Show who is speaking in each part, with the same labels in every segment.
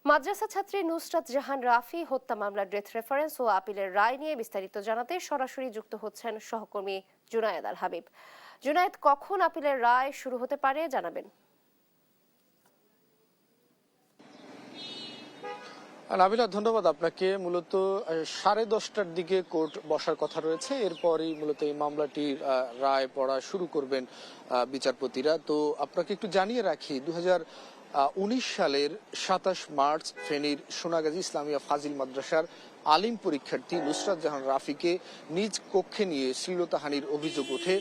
Speaker 1: মাদ্রাসা ছাত্রী নুসরাত জাহান রাফি হত্যা মামলার ডেথ রেফারেন্স ও আপিলের রায় নিয়ে বিস্তারিত জানাতে সরাসরি যুক্ত হচ্ছেন সহকর্মী জুনায়েদ আল হাবিব। জুনায়েদ, কখন আপিলের রায় শুরু হতে পারে জানাবেন।
Speaker 2: নাবিলা, ধন্যবাদ আপনাকে। মূলত 10:30টার দিকে কোর্ট বসার কথা রয়েছে, এরপরই মূলত এই মামলাটির রায় পড়া শুরু করবেন বিচারপতিরা। তো আপনাকে একটু জানিয়ে রাখি, 2019 সালের 27 মার্চ ফেনীর সোনাগাজী ইসলামিয়া ফাজিল মাদ্রাসার আলিম পরীক্ষার্থী নুসরাত জাহান রাফিকে নিজ কক্ষে নিয়ে শ্লীলতাহানির অভিযোগ ওঠে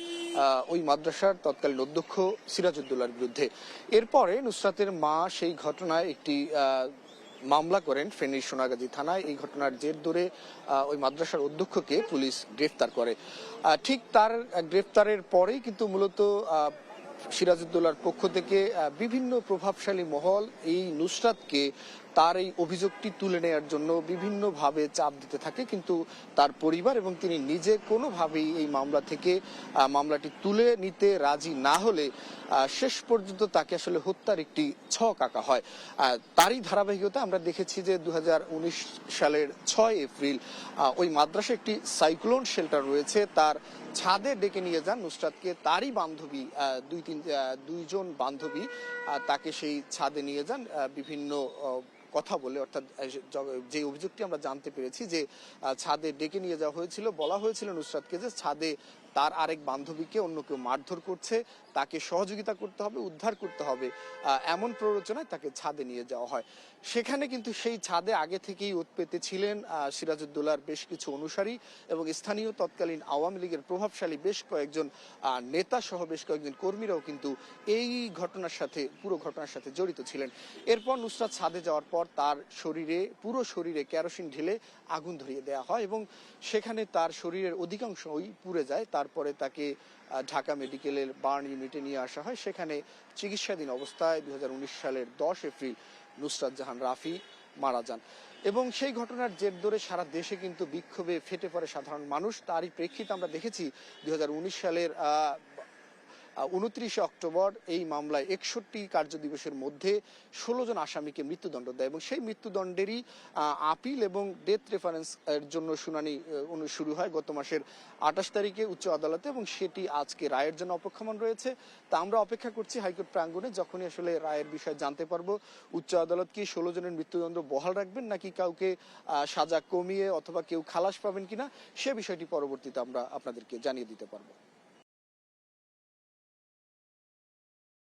Speaker 2: ওই মাদ্রাসার তৎকালীন অধ্যক্ষ সিরাজউদ্দৌলার বিরুদ্ধে। এরপরে নুসরাতের মা সেই ঘটনায় একটি মামলা করেন ফেনীর সোনাগাজী থানায়। এই ঘটনার জের ধরে ওই মাদ্রাসার অধ্যক্ষকে পুলিশ গ্রেফতার করে। ঠিক তার গ্রেফতারের পরেই কিন্তু মূলত সিরাজউদ্দৌলার পক্ষ থেকে বিভিন্ন প্রভাবশালী মহল এই নুসরাতকে তার এই অভিযোগটি তুলে নেওয়ার জন্য বিভিন্নভাবে চাপ দিতে থাকে, কিন্তু তার পরিবার এবং তিনি নিজে কোনোভাবেই এই মামলা থেকে মামলাটি তুলে নিতে রাজি না হলে শেষ পর্যন্ত তাকে আসলে হত্যার একটি ছক আঁকা হয়। তারই ধারাবাহিকতা আমরা দেখেছি যে 2019 সালের 6 এপ্রিল ওই মাদ্রাসায় একটি সাইক্লোন শেল্টার রয়েছে, তার ছাদে ডেকে নিয়ে যান নুসরাতকে। তারই বান্ধবী দুইজন বান্ধবী তাকে সেই ছাদে নিয়ে যান বিভিন্ন কথা বলে। অর্থাৎ যে অভিযোগটি আমরা জানতে পেরেছি যে ছাদে ডেকে নিয়ে যাওয়া হয়েছিল, বলা হয়েছিল নুসরাতকে যে ছাদে তার আরেক বান্ধবীকে অন্য কেউ মারধর করছে, তাকে সহযোগিতা করতে হবে, উদ্ধার করতে হবে, এমন প্ররোচনায় তাকে ছাদে নিয়ে যাওয়া হয়। সেখানে কিন্তু সেই ছাদে আগে থেকেই ওত পেতে ছিলেন সিরাজউদ্দৌলার বেশ কিছু অনুসারী এবং স্থানীয় তৎকালীন আওয়ামী লীগের প্রভাবশালী বেশ কয়েকজন নেতা সহ বেশ কয়েকজন কর্মীরাও কিন্তু এই পুরো ঘটনার সাথে জড়িত ছিলেন। এরপর নুসরাত ছাদে যাওয়ার পর তার পুরো শরীরে কেরোসিন ঢেলে আগুন ধরিয়ে দেওয়া হয় এবং সেখানে তার শরীরের অধিকাংশই পুড়ে যায়। তারপরে তাকে ঢাকা মেডিকেলের বার্ন ইউনিটে নিয়ে আসা হয়। সেখানে চিকিৎসাধীন অবস্থায় 2019 সালের 10 এপ্রিল নুসরাত জাহান রাফি মারা যান এবং সেই ঘটনার জের ধরে সারা দেশে কিন্তু বিক্ষোভে ফেটে পড়ে সাধারণ মানুষ। তারই প্রেক্ষিতে আমরা দেখেছি 2019 সালের 29 অক্টোবর এই মামলায় 61 কার্যদিবসের মধ্যে 16 জন আসামিকে মৃত্যুদণ্ড দেয় এবং সেই মৃত্যুদণ্ডেরই আপিল এবং ডেথ রেফারেন্স এর জন্য শুনানি শুরু হয় গত মাসের 28 তারিখে উচ্চ আদালতে এবং সেটি আজকে রায়ের জন্য অপেক্ষমান রয়েছে। তা আমরা অপেক্ষা করছি হাইকোর্ট প্রাঙ্গণে, যখনই আসলে রায়ের বিষয়ে জানতে পারবো উচ্চ আদালত কি 16 জনের মৃত্যুদণ্ড বহাল রাখবেন নাকি কাউকে সাজা কমিয়ে অথবা কেউ খালাস পাবেন কিনা, সে বিষয়টি পরবর্তীতে আমরা আপনাদেরকে জানিয়ে দিতে পারবো।